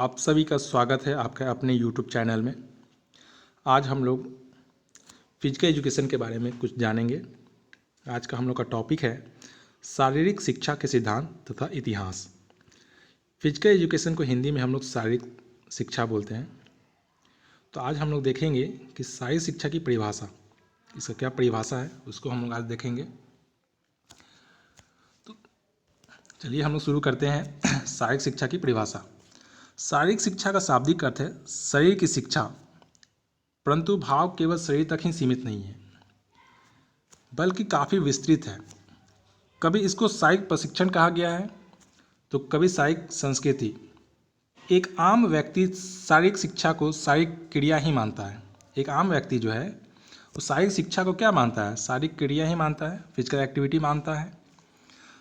आप सभी का स्वागत है आपके अपने YouTube चैनल में। आज हम लोग फिजिकल एजुकेशन के बारे में कुछ जानेंगे। आज का हम लोग का टॉपिक है शारीरिक शिक्षा के सिद्धांत तथा इतिहास। फिजिकल एजुकेशन को हिंदी में हम लोग शारीरिक शिक्षा बोलते हैं। तो आज हम लोग देखेंगे कि शारीरिक शिक्षा की परिभाषा, इसका क्या परिभाषा है उसको हम लोग आज देखेंगे। तो चलिए हम लोग शुरू करते हैं शारीरिक शिक्षा की परिभाषा। शारीरिक शिक्षा का शाब्दिक अर्थ है शरीर की शिक्षा, परंतु भाव केवल शरीर तक ही सीमित नहीं है बल्कि काफ़ी विस्तृत है। कभी इसको शारीरिक प्रशिक्षण कहा गया है तो कभी शारीरिक संस्कृति। एक आम व्यक्ति शारीरिक शिक्षा को शारीरिक क्रिया ही मानता है। एक आम व्यक्ति जो है वो शारीरिक शिक्षा को क्या मानता है? शारीरिक क्रिया ही मानता है, फिजिकल एक्टिविटी मानता है।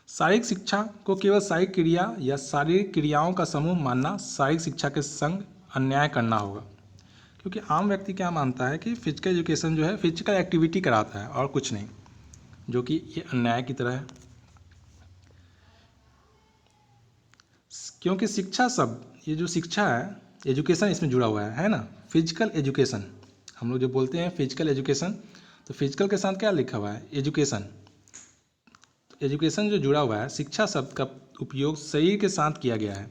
शारीरिक शिक्षा को केवल शारीरिक क्रिया या शारीरिक क्रियाओं का समूह मानना शारीरिक शिक्षा के संग अन्याय करना होगा, क्योंकि आम व्यक्ति क्या मानता है कि फिजिकल एजुकेशन जो है फिजिकल एक्टिविटी कराता है और कुछ नहीं, जो कि ये अन्याय की तरह है। क्योंकि शिक्षा शब्द, ये जो शिक्षा है, एजुकेशन इसमें जुड़ा हुआ है ना। फिजिकल एजुकेशन हम लोग जो बोलते हैं फिजिकल एजुकेशन, तो फिजिकल के साथ क्या लिखा हुआ है? एजुकेशन। एजुकेशन जो जुड़ा हुआ है, शिक्षा शब्द का उपयोग शरीर के साथ किया गया है।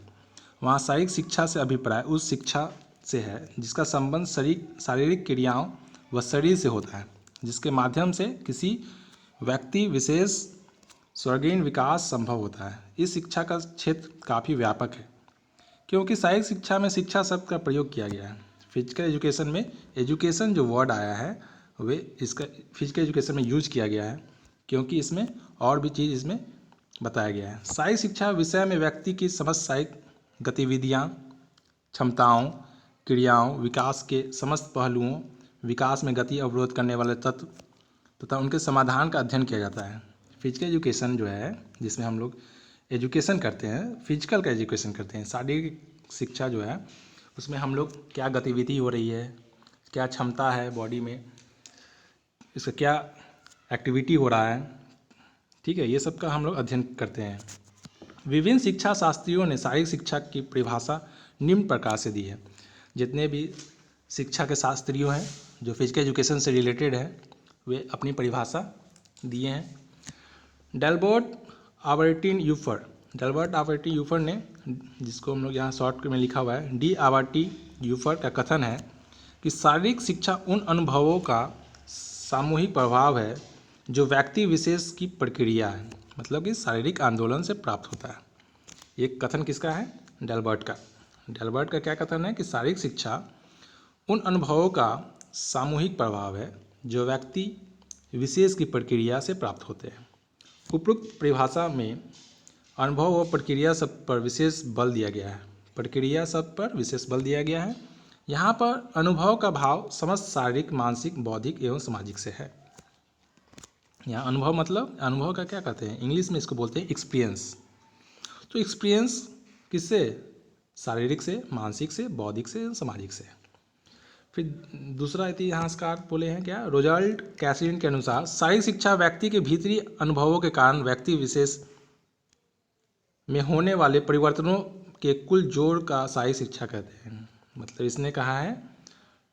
वहाँ शारीरिक शिक्षा से अभिप्राय उस शिक्षा से है जिसका संबंध शारीरिक क्रियाओं व शरीर से होता है, जिसके माध्यम से किसी व्यक्ति विशेष सर्वांगीण विकास संभव होता है। इस शिक्षा का क्षेत्र काफ़ी व्यापक है, क्योंकि शारीरिक शिक्षा में शिक्षा शब्द का प्रयोग किया गया है। फिजिकल एजुकेशन में एजुकेशन जो वर्ड आया है वे इसका फिजिकल एजुकेशन में यूज किया गया है, क्योंकि इसमें और भी चीज़ इसमें बताया गया है। शारीरिक शिक्षा विषय में व्यक्ति की समस्त शारीरिक गतिविधियाँ, क्षमताओं, क्रियाओं, विकास के समस्त पहलुओं, विकास में गति अवरोध करने वाले तत्व तथा उनके समाधान का अध्ययन किया जाता है। फिजिकल एजुकेशन जो है, जिसमें हम लोग एजुकेशन करते हैं, फिजिकल का एजुकेशन करते हैं। शारीरिक शिक्षा जो है उसमें हम लोग क्या गतिविधि हो रही है, क्या क्षमता है बॉडी में, इसका क्या एक्टिविटी हो रहा है, ठीक है, ये सब का हम लोग अध्ययन करते हैं। विभिन्न शिक्षा शास्त्रियों ने शारीरिक शिक्षा की परिभाषा निम्न प्रकार से दी है। जितने भी शिक्षा के शास्त्रियों हैं जो फिजिकल एजुकेशन से रिलेटेड है, वे अपनी परिभाषा दिए हैं। डेल्बर्ट आबर्टीन यूफर ने, जिसको हम लोग यहाँ शॉर्ट में लिखा हुआ है डी यूफर का कथन है कि शारीरिक शिक्षा उन अनुभवों का सामूहिक प्रभाव है जो व्यक्ति विशेष की प्रक्रिया है, मतलब कि शारीरिक आंदोलन से प्राप्त होता है। ये कथन किसका है? डेल्बर्ट का क्या कथन है कि शारीरिक शिक्षा उन अनुभवों का सामूहिक प्रभाव है जो व्यक्ति विशेष की प्रक्रिया से प्राप्त होते हैं। उपरोक्त परिभाषा में अनुभव व प्रक्रिया शब्द पर विशेष बल दिया गया है। यहाँ पर अनुभव का भाव समस्त शारीरिक, मानसिक, बौद्धिक एवं सामाजिक से है। यहाँ अनुभव मतलब, अनुभव का क्या कहते हैं? इंग्लिश में इसको बोलते हैं एक्सपीरियंस। तो एक्सपीरियंस किससे? शारीरिक से, मानसिक से, बौद्धिक से, सामाजिक से। फिर दूसरा इतिहासकार बोले हैं क्या? रोजाल्ड कैसरिन के अनुसार शारीरिक शिक्षा व्यक्ति के भीतरी अनुभवों के कारण व्यक्ति विशेष में होने वाले परिवर्तनों के कुल जोड़ का शारीरिक शिक्षा कहते हैं। मतलब इसने कहा है,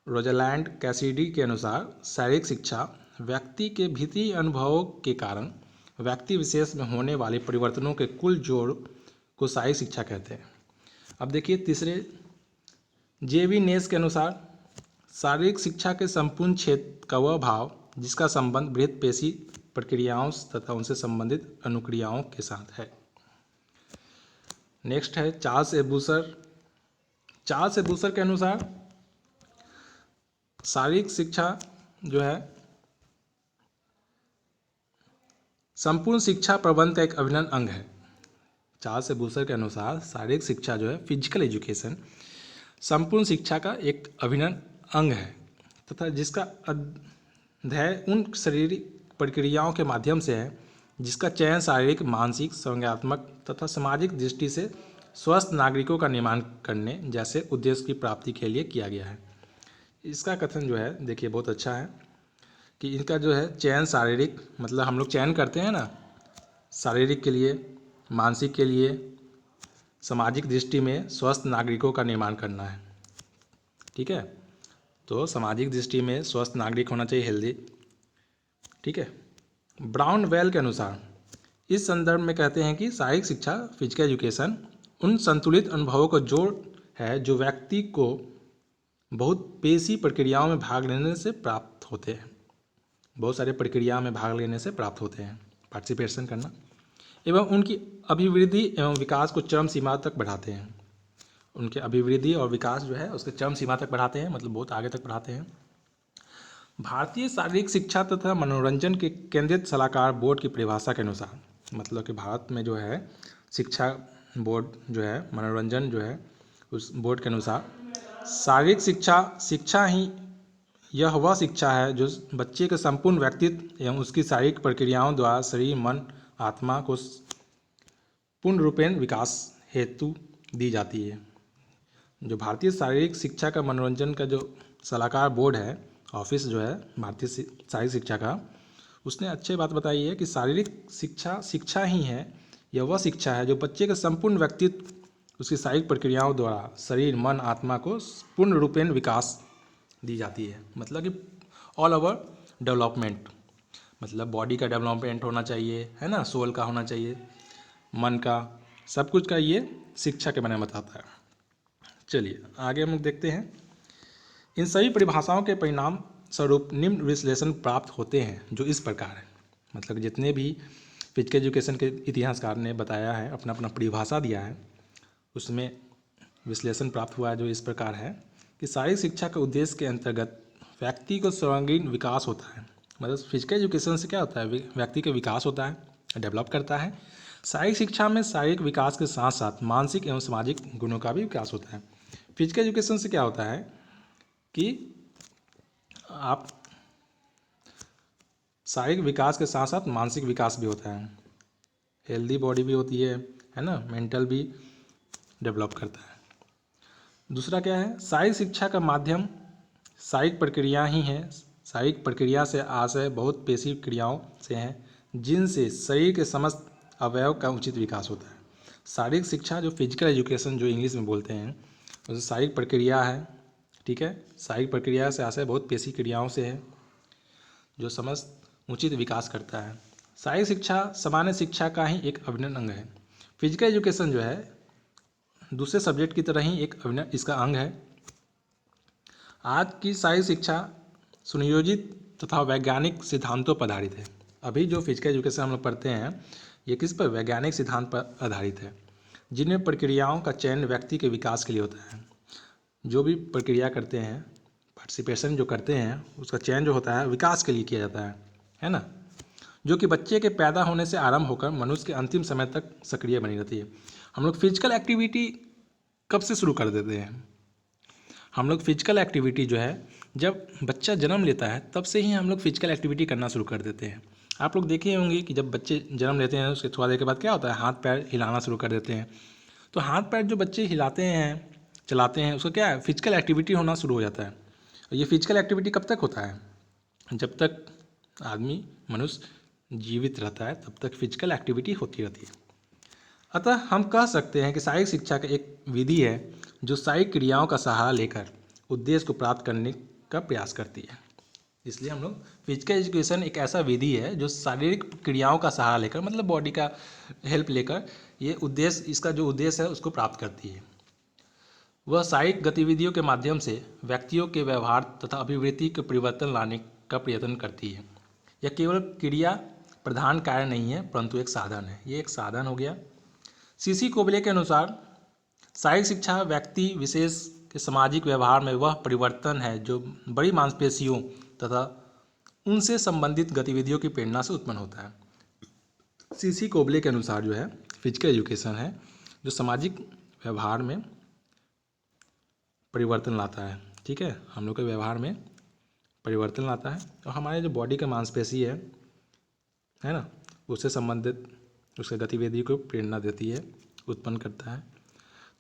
रोजालैंड कैसिडी के अनुसार शारीरिक शिक्षा व्यक्ति के भीतरी अनुभवों के कारण व्यक्ति विशेष में होने वाले परिवर्तनों के कुल जोड़ को शारीरिक शिक्षा कहते हैं। अब देखिए तीसरे, जेवी नेस के अनुसार शारीरिक शिक्षा के संपूर्ण क्षेत्र का वह भाव जिसका संबंध बृहत पेशी प्रक्रियाओं तथा उनसे संबंधित अनुक्रियाओं के साथ है। नेक्स्ट है चार्ल्स ए बूसर के अनुसार शारीरिक शिक्षा जो है संपूर्ण शिक्षा प्रबंध का एक अभिन्न अंग है। चार्ल्स ए बूसर के अनुसार शारीरिक शिक्षा जो है, फिजिकल एजुकेशन, संपूर्ण शिक्षा का एक अभिन्न अंग है तथा जिसका अध्ययन उन शारीरिक प्रक्रियाओं के माध्यम से है जिसका चयन शारीरिक, मानसिक, संज्ञानात्मक तथा सामाजिक दृष्टि से स्वस्थ नागरिकों का निर्माण करने जैसे उद्देश्य की प्राप्ति के लिए किया गया है। इसका कथन जो है देखिए बहुत अच्छा है कि इनका जो है चयन शारीरिक, मतलब हम लोग चयन करते हैं ना, शारीरिक के लिए, मानसिक के लिए, सामाजिक दृष्टि में स्वस्थ नागरिकों का निर्माण करना है। ठीक है, तो सामाजिक दृष्टि में स्वस्थ नागरिक होना चाहिए, हेल्दी। ठीक है, ब्राउन वेल के अनुसार इस संदर्भ में कहते हैं कि शारीरिक शिक्षा फिजिकल एजुकेशन उन संतुलित अनुभवों का जोड़ है जो व्यक्ति को बहुत पेशी प्रक्रियाओं में भाग लेने से प्राप्त होते हैं। बहुत सारे प्रक्रिया में भाग लेने से प्राप्त होते हैं, पार्टिसिपेशन करना, एवं उनकी अभिवृद्धि एवं विकास को चरम सीमा तक बढ़ाते हैं। उनके अभिवृद्धि और विकास जो है उसके चरम सीमा तक बढ़ाते हैं, मतलब बहुत आगे तक बढ़ाते हैं। भारतीय शारीरिक शिक्षा तथा मनोरंजन के केंद्रित सलाहकार बोर्ड की परिभाषा के अनुसार, मतलब कि भारत में जो है शिक्षा बोर्ड जो है, मनोरंजन जो है, उस बोर्ड के अनुसार शारीरिक शिक्षा ही यह वह शिक्षा है जो बच्चे के संपूर्ण व्यक्तित्व एवं उसकी शारीरिक प्रक्रियाओं द्वारा शरीर, मन, आत्मा को पूर्ण रूपेण विकास हेतु दी जाती है। जो भारतीय शारीरिक शिक्षा का मनोरंजन का जो सलाहकार बोर्ड है, ऑफिस जो है भारतीय शारीरिक शिक्षा का, उसने अच्छी बात बताई है कि शारीरिक शिक्षा ही है, यह वह शिक्षा है जो बच्चे के संपूर्ण व्यक्तित्व, उसकी शारीरिक प्रक्रियाओं द्वारा शरीर, मन, आत्मा को पूर्ण रूपेण विकास दी जाती है। मतलब कि ऑल ओवर डेवलपमेंट, मतलब बॉडी का डेवलपमेंट होना चाहिए, है ना, सोल का होना चाहिए, मन का, सब कुछ का ये शिक्षा के बारे में बताता है। चलिए आगे हम देखते हैं। इन सभी परिभाषाओं के परिणाम स्वरूप निम्न विश्लेषण प्राप्त होते हैं जो इस प्रकार है। मतलब जितने भी फिजिकल एजुकेशन के इतिहासकार ने बताया है, अपना अपना परिभाषा दिया है, उसमें विश्लेषण प्राप्त हुआ है जो इस प्रकार है कि शारीरिक शिक्षा के उद्देश्य के अंतर्गत व्यक्ति को सर्वांगीण विकास होता है। मतलब फिजिकल एजुकेशन से क्या होता है, व्यक्ति का विकास होता है, डेवलप करता है। शारीरिक शिक्षा में शारीरिक विकास के साथ साथ मानसिक एवं सामाजिक गुणों का भी विकास होता है। फिजिकल एजुकेशन से क्या होता है कि आप शारीरिक विकास के साथ साथ मानसिक विकास भी होता है, हेल्दी बॉडी भी होती है ना, मेंटल भी डेवलप करता है। दूसरा क्या है, शारीरिक शिक्षा का माध्यम शारीरिक प्रक्रिया ही है। शारीरिक प्रक्रिया से आशय बहुत पेशी क्रियाओं से है जिनसे शरीर के समस्त अवयव का उचित विकास होता है। शारीरिक शिक्षा जो फिजिकल एजुकेशन जो इंग्लिश में बोलते हैं, उसे शारीरिक प्रक्रिया है। ठीक है, शारीरिक प्रक्रिया से आशय बहुत पेशी क्रियाओं से है जो समस्त उचित विकास करता है। शारीरिक शिक्षा सामान्य शिक्षा का ही एक अभिन्न अंग है। फिजिकल एजुकेशन जो है दूसरे सब्जेक्ट की तरह ही एक अभिन्न इसका अंग है। आज की शारीरिक शिक्षा सुनियोजित तथा वैज्ञानिक सिद्धांतों पर आधारित है। अभी जो फिजिकल एजुकेशन हम लोग पढ़ते हैं ये किस पर, वैज्ञानिक सिद्धांत पर आधारित है, जिनमें प्रक्रियाओं का चयन व्यक्ति के विकास के लिए होता है। जो भी प्रक्रिया करते हैं, पार्टिसिपेशन जो करते हैं, उसका चयन जो होता है विकास के लिए किया जाता है ना, जो कि बच्चे के पैदा होने से आरंभ होकर मनुष्य के अंतिम समय तक सक्रिय बनी रहती है। हम लोग फिजिकल एक्टिविटी कब से शुरू कर देते हैं? हम लोग फिजिकल एक्टिविटी जो है जब बच्चा जन्म लेता है तब से ही हम लोग फिजिकल एक्टिविटी करना शुरू कर देते हैं। आप लोग देखे होंगे कि जब बच्चे जन्म लेते हैं उसके थोड़ा देर के बाद क्या होता है, हाथ पैर हिलाना शुरू कर देते हैं। तो हाथ पैर जो बच्चे हिलाते हैं, चलाते हैं, उसका क्या है, फिजिकल एक्टिविटी होना शुरू हो जाता है। और ये फिजिकल एक्टिविटी कब तक होता है? जब तक आदमी, मनुष्य जीवित रहता है तब तक फिजिकल एक्टिविटी होती रहती है। अतः हम कह सकते हैं कि शारीरिक शिक्षा का एक विधि है जो शारीरिक क्रियाओं का सहारा लेकर उद्देश्य को प्राप्त करने का प्रयास करती है। इसलिए हम लोग फिजिकल एजुकेशन एक ऐसा विधि है जो शारीरिक क्रियाओं का सहारा लेकर, मतलब बॉडी का हेल्प लेकर, ये उद्देश्य, इसका जो उद्देश्य है उसको प्राप्त करती है। वह शारीरिक गतिविधियों के माध्यम से व्यक्तियों के व्यवहार तथा अभिवृत्ति के परिवर्तन लाने का प्रयत्न करती है। यह केवल क्रिया प्रधान कार्य नहीं है परंतु एक साधन है। ये एक साधन हो गया। सीसी कोबले के अनुसार शारीरिक शिक्षा व्यक्ति विशेष के सामाजिक व्यवहार में वह परिवर्तन है जो बड़ी मांसपेशियों तथा उनसे संबंधित गतिविधियों की प्रेरणा से उत्पन्न होता है। सीसी कोबले के अनुसार जो है फिजिकल एजुकेशन है जो सामाजिक व्यवहार में परिवर्तन लाता है। ठीक है, हम लोग के व्यवहार में परिवर्तन लाता है और हमारे जो बॉडी का मांसपेशी है ना, उससे संबंधित उसके गतिविधि को प्रेरणा देती है, उत्पन्न करता है।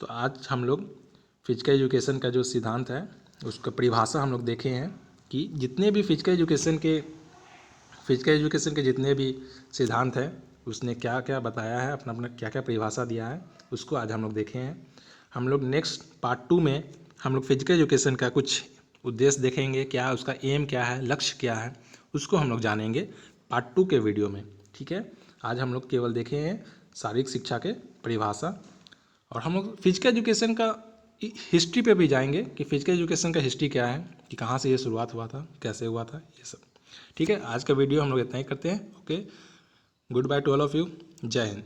तो आज हम लोग फिजिकल एजुकेशन का जो सिद्धांत है उसका परिभाषा हम लोग देखे हैं कि जितने भी फिजिकल एजुकेशन के जितने भी सिद्धांत हैं उसने क्या क्या बताया है, अपना अपना क्या क्या परिभाषा दिया है, उसको आज हम लोग देखे हैं। हम लोग नेक्स्ट पार्ट 2 में हम लोग फिजिकल एजुकेशन का कुछ उद्देश्य देखेंगे, क्या उसका एम क्या है, लक्ष्य क्या है, उसको हम लोग जानेंगे पार्ट 2 के वीडियो में। ठीक है, आज हम लोग केवल देखे हैं शारीरिक शिक्षा के परिभाषा, और हम लोग फिजिकल एजुकेशन का हिस्ट्री पे भी जाएंगे कि फिजिकल एजुकेशन का हिस्ट्री क्या है, कि कहाँ से ये शुरुआत हुआ था, कैसे हुआ था, ये सब। ठीक है, आज का वीडियो हम लोग इतना ही करते हैं। Okay, good by two all of you, जय हिंद।